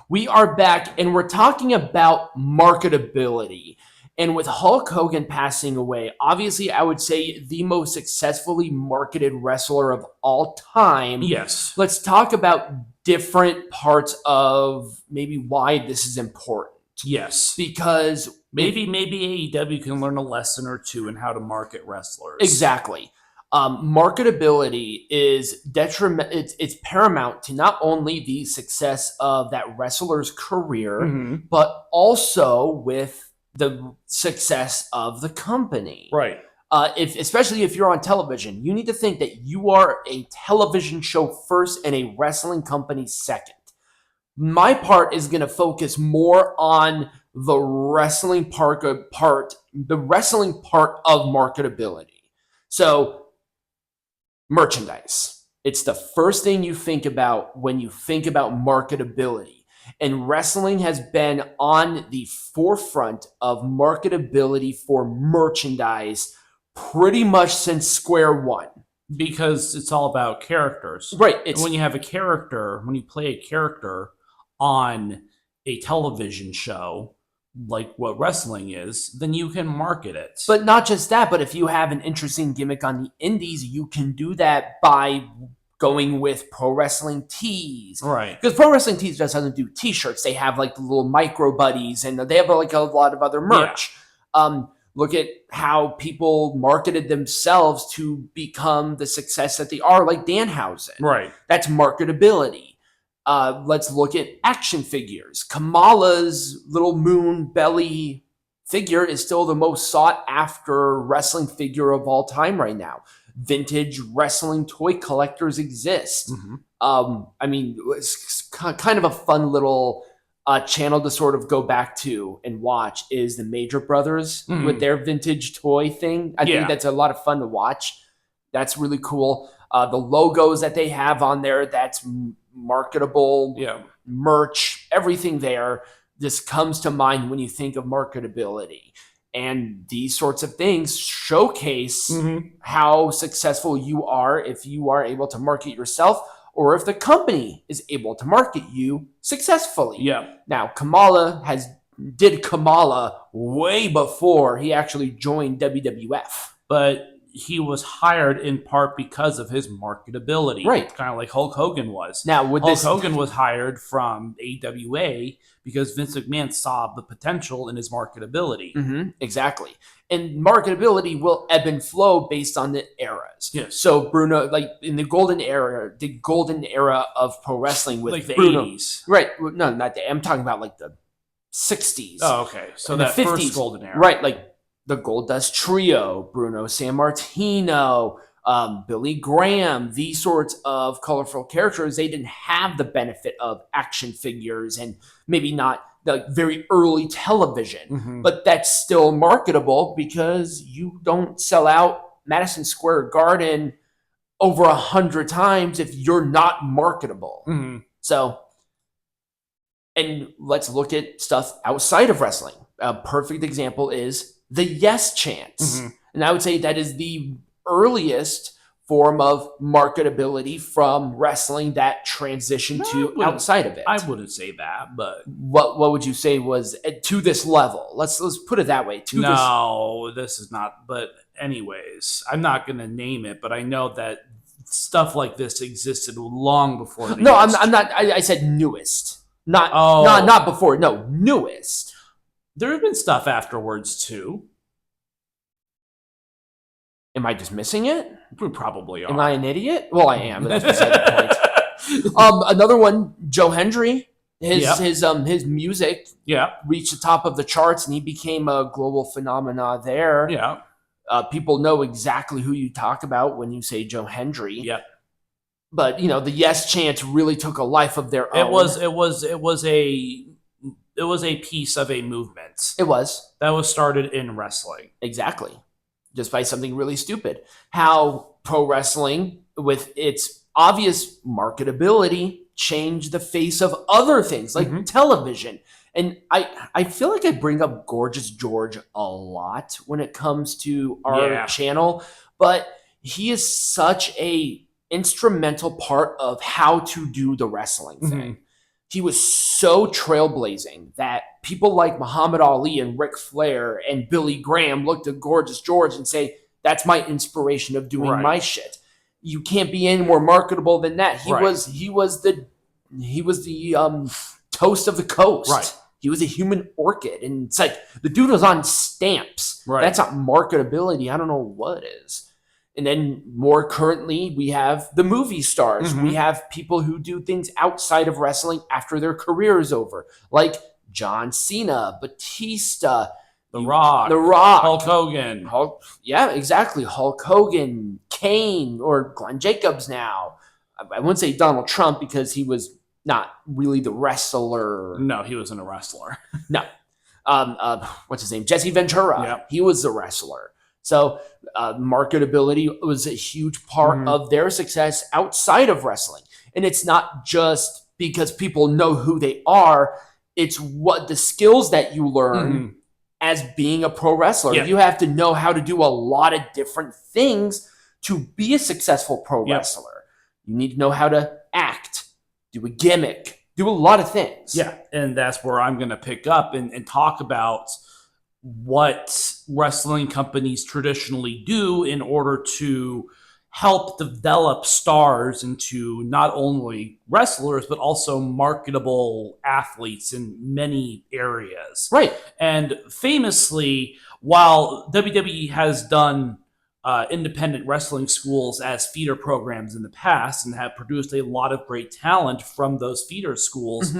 We are back and we're talking about marketability. And with Hulk Hogan passing away, obviously, I would say the most successfully marketed wrestler of all time. Yes. Let's talk about different parts of maybe why this is important. Yes. Because maybe AEW can learn a lesson or two in how to market wrestlers. Exactly. Marketability is detriment. It's paramount to not only the success of that wrestler's career, but also with the success of the company. Right. Especially if you're on television, you need to think that you are a television show first and a wrestling company second. My part is going to focus more on the wrestling part of marketability. So, merchandise. It's the first thing you think about when you think about marketability. And wrestling has been on the forefront of marketability for merchandise pretty much since square one. Because it's all about characters. Right. And when you have a character, when you play a character on a television show, like what wrestling is, then you can market it. But not just that, but if you have an interesting gimmick on the indies, you can do that by going with Pro Wrestling Tees. Right. Because Pro Wrestling Tees just doesn't do t-shirts. They have like the little micro buddies and they have like a lot of other merch. Yeah. Look at how people marketed themselves to become the success that they are, like Danhausen. Right. That's marketability. Let's look at action figures. Kamala's little moon belly figure is still the most sought after wrestling figure of all time right now. Vintage wrestling toy collectors exist. I mean, it's kind of a fun little channel to sort of go back to and watch is the Major Brothers with their vintage toy thing. I think that's a lot of fun to watch. That's really cool. The logos that they have on there, that's marketable, merch, everything there just comes to mind when you think of marketability. And these sorts of things showcase how successful you are if you are able to market yourself or if the company is able to market you successfully. Yeah. Now, Kamala did Kamala way before he actually joined WWF. But he was hired in part because of his marketability. Right. Kind of like Hulk Hogan was. Now, Hulk Hogan was hired from AWA because Vince McMahon saw the potential in his marketability. Exactly. And marketability will ebb and flow based on the eras. Yes. So Bruno, like in the golden era of pro wrestling with like the Bruno, 80s. Right. No, not the, I'm talking about like the 60s. Oh, okay. So and that the 50s, first golden era. Right. Like the Goldust Trio, Bruno Sammartino, Billy Graham, these sorts of colorful characters, they didn't have the benefit of action figures and maybe not the very early television, but that's still marketable because you don't sell out Madison Square Garden over 100 times if you're not marketable. So, and let's look at stuff outside of wrestling. A perfect example is the yes chants. And I would say that is the earliest form of marketability from wrestling that transitioned to outside of it. I wouldn't say that, but what would you say was to this level? Let's put it that way. This is not. But anyways, I'm not going to name it, but I know that stuff like this existed long before. I'm not. I said newest, not before. No, newest. There have been stuff afterwards too. Am I just missing it? We probably are. Am I an idiot? Well, I am, but that's beside the point. Another one, Joe Hendry. His music reached the top of the charts, and he became a global phenomena there. Yeah. People know exactly who you talk about when you say Joe Hendry. Yeah. But the yes chants really took a life of their own. It was a piece of a movement. It was. That was started in wrestling. Exactly. Just by something really stupid. How pro wrestling, with its obvious marketability, changed the face of other things like television. And I feel like I bring up Gorgeous George a lot when it comes to our channel, but he is such a instrumental part of how to do the wrestling thing. he was so trailblazing that people like Muhammad Ali and Ric Flair and Billy Graham looked at Gorgeous George and say, that's my inspiration of doing my shit. You can't be any more marketable than that. He was the toast of the coast. Right. He was a human orchid. And it's like the dude was on stamps. Right. That's not marketability. I don't know what is. And then more currently, we have the movie stars. Mm-hmm. We have people who do things outside of wrestling after their career is over, like John Cena, Batista, The Rock, Hulk Hogan. Yeah, exactly. Hulk Hogan, Kane, or Glenn Jacobs now. I wouldn't say Donald Trump because he was not really the wrestler. No, he wasn't a wrestler. No. What's his name? Jesse Ventura. Yep. He was the wrestler. So marketability was a huge part of their success outside of wrestling. And it's not just because people know who they are. It's what the skills that you learn as being a pro wrestler. Yep. You have to know how to do a lot of different things to be a successful pro wrestler. You need to know how to act, do a gimmick, do a lot of things. Yeah, and that's where I'm going to pick up and talk about what wrestling companies traditionally do in order to help develop stars into not only wrestlers, but also marketable athletes in many areas. Right. And famously, while WWE has done independent wrestling schools as feeder programs in the past and have produced a lot of great talent from those feeder schools,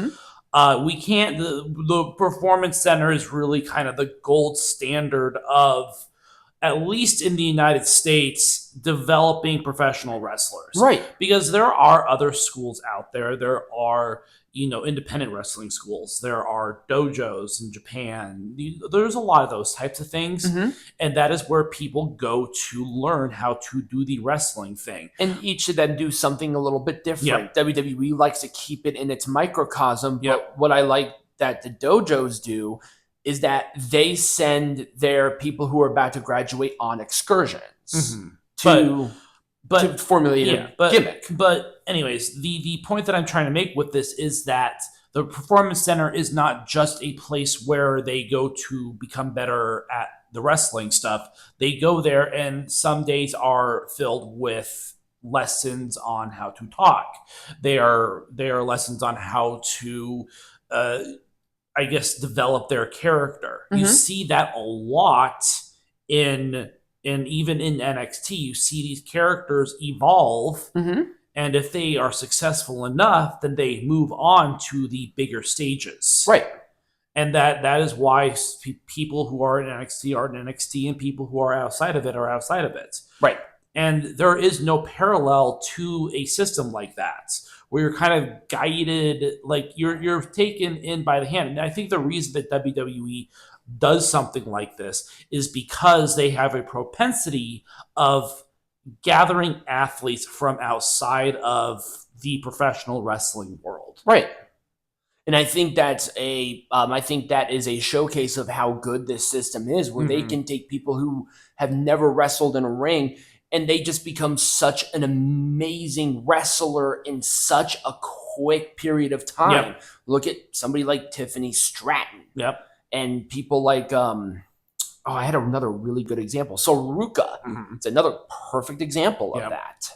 we can't. The Performance Center is really kind of the gold standard of, at least in the United States, developing professional wrestlers. Right. Because there are other schools out there. There are, independent wrestling schools. There are dojos in Japan. There's a lot of those types of things. And that is where people go to learn how to do the wrestling thing. And each of them do something a little bit different. WWE likes to keep it in its microcosm. But what I like that the dojos do is that they send their people who are about to graduate on excursions to formulate a gimmick. But anyways, the point that I'm trying to make with this is that the Performance Center is not just a place where they go to become better at the wrestling stuff. They go there and some days are filled with lessons on how to talk. They are lessons on how to develop their character. You see that a lot in even in NXT. You see these characters evolve, and if they are successful enough, then they move on to the bigger stages. Right. And that is why people who are in NXT are in NXT, and people who are outside of it are outside of it. Right. And there is no parallel to a system like that, where you're kind of guided, like you're taken in by the hand. And I think the reason that WWE does something like this is because they have a propensity of gathering athletes from outside of the professional wrestling world. Right. And I think that is a showcase of how good this system is, where they can take people who have never wrestled in a ring and they just become such an amazing wrestler in such a quick period of time. Look at somebody like Tiffany Stratton. And people like, I had another really good example. So Ruka, it's another perfect example of that.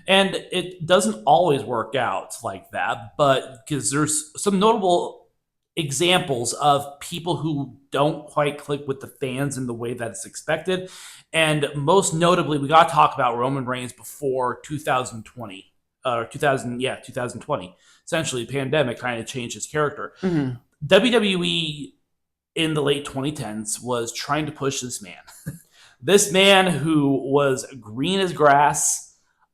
And it doesn't always work out like that, but because there's some notable examples of people who don't quite click with the fans in the way that it's expected. And most notably, we got to talk about Roman Reigns before 2020. 2020. Essentially, the pandemic kind of changed his character. WWE in the late 2010s was trying to push this man. This man who was green as grass,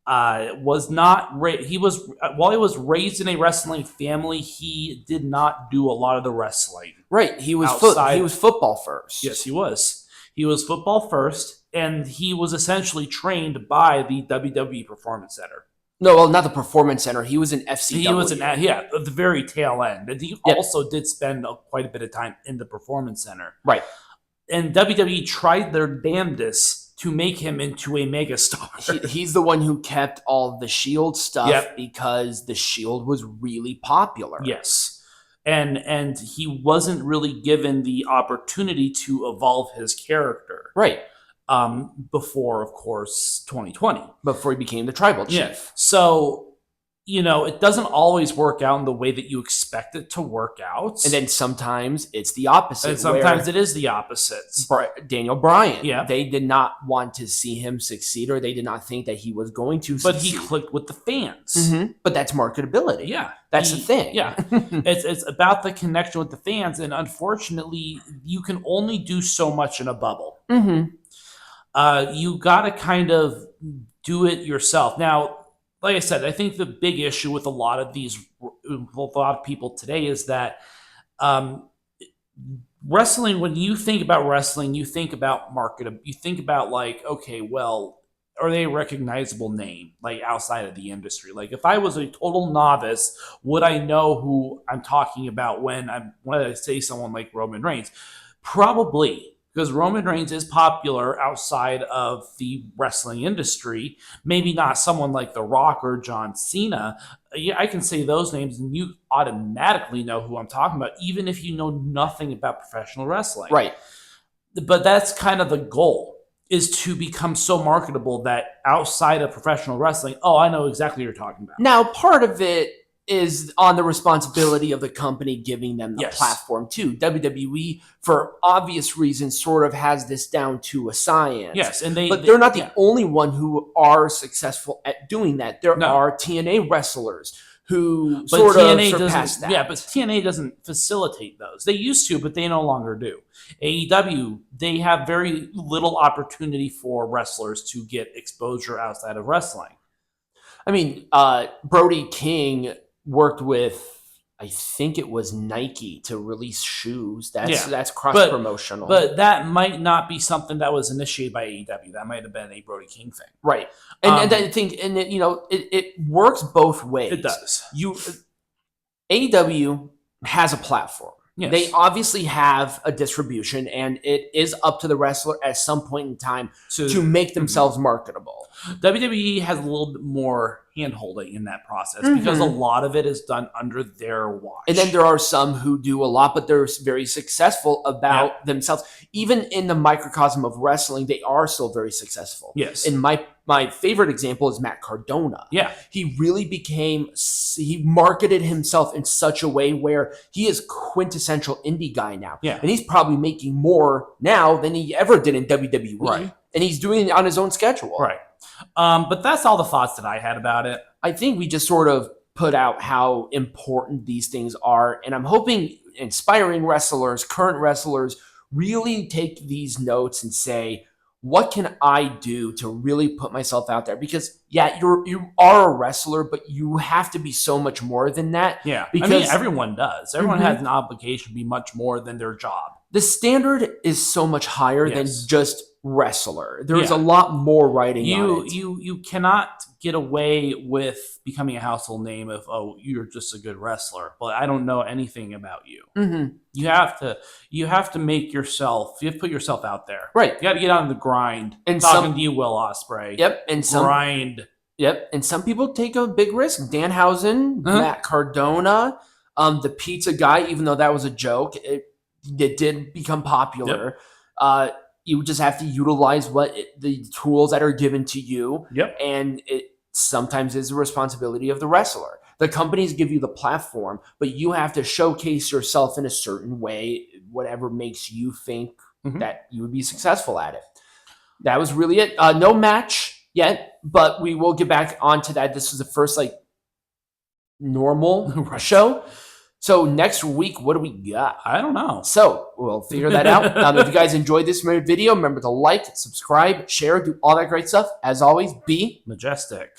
was not while he was raised in a wrestling family, he did not do a lot of the wrestling. Right. He was football first. Yes, he was. He was football first, and he was essentially trained by the WWE Performance Center. No, well, not the Performance Center. He was an FCW. He was at the very tail end. And he also did spend quite a bit of time in the Performance Center. Right. And WWE tried their damnedest to make him into a megastar. He's the one who kept all the Shield stuff Yep. because the Shield was really popular. Yes. And he wasn't really given the opportunity to evolve his character. Right. Before, of course, 2020. Before he became the tribal chief. Yeah. So, it doesn't always work out in the way that you expect it to work out. And then sometimes it's the opposite. And sometimes it is the opposite. Daniel Bryan. Yeah. They did not want to see him succeed, or they did not think that he was going to succeed. But he clicked with the fans. Mm-hmm. But that's marketability. Yeah. That's the thing. Yeah. It's about the connection with the fans. And unfortunately, you can only do so much in a bubble. Mm-hmm. You got to kind of do it yourself. Now, like I said, I think the big issue with a lot of people today is that wrestling, when you think about wrestling, you think about market. You think about like, okay, well, are they a recognizable name, like outside of the industry? Like if I was a total novice, would I know who I'm talking about when I say someone like Roman Reigns? Probably. Because Roman Reigns is popular outside of the wrestling industry. Maybe not someone like The Rock or John Cena. Yeah, I can say those names and you automatically know who I'm talking about, even if you know nothing about professional wrestling. Right. But that's kind of the goal, is to become so marketable that outside of professional wrestling, I know exactly what you're talking about. Now, part of it is on the responsibility of the company giving them the Yes. platform too. WWE, for obvious reasons, sort of has this down to a science. Yes, and but they're not the only one who are successful at doing that. There are TNA wrestlers who sort of surpass that. Yeah, but TNA doesn't facilitate those. They used to, but they no longer do. AEW, they have very little opportunity for wrestlers to get exposure outside of wrestling. I mean, Brody King worked with, I think it was Nike, to release shoes. That's cross promotional. But that might not be something that was initiated by AEW. That might have been a Brody King thing, right? And I think, it works both ways. It does. AEW has a platform. Yes. They obviously have a distribution, and it is up to the wrestler at some point in time to make themselves marketable. WWE has a little bit more hand-holding in that process because a lot of it is done under their watch. And then there are some who do a lot, but they're very successful about themselves. Even in the microcosm of wrestling, they are still very successful. Yes. And my favorite example is Matt Cardona. Yeah. He really he marketed himself in such a way where he is quintessential indie guy now. Yeah. And he's probably making more now than he ever did in WWE. Right. And he's doing it on his own schedule. Right. But that's all the thoughts that I had about it. I think we just sort of put out how important these things are. And I'm hoping inspiring wrestlers, current wrestlers, really take these notes and say, what can I do to really put myself out there? Because you are a wrestler, but you have to be so much more than that. Yeah, because everyone does. Everyone has an obligation to be much more than their job. The standard is so much higher than just wrestler. There's a lot more writing on it. You cannot get away with becoming a household name if you're just a good wrestler, but I don't know anything about you. Mm-hmm. You have to make yourself. You have to put yourself out there. Right. You got to get on the grind. And talking to you, Will Ospreay. Yep. And grind. Yep. And some people take a big risk. Danhausen, Matt Cardona, the pizza guy. Even though that was a joke, it did become popular. Yep. You just have to utilize the tools that are given to you. Yep. And it sometimes is the responsibility of the wrestler. The companies give you the platform, but you have to showcase yourself in a certain way, whatever makes you think that you would be successful at it. That was really it. No match yet, but we will get back onto that. This was the first normal show. So next week, what do we got? I don't know. So we'll figure that out. If you guys enjoyed this video, remember to like, subscribe, share, do all that great stuff. As always, be Majestic.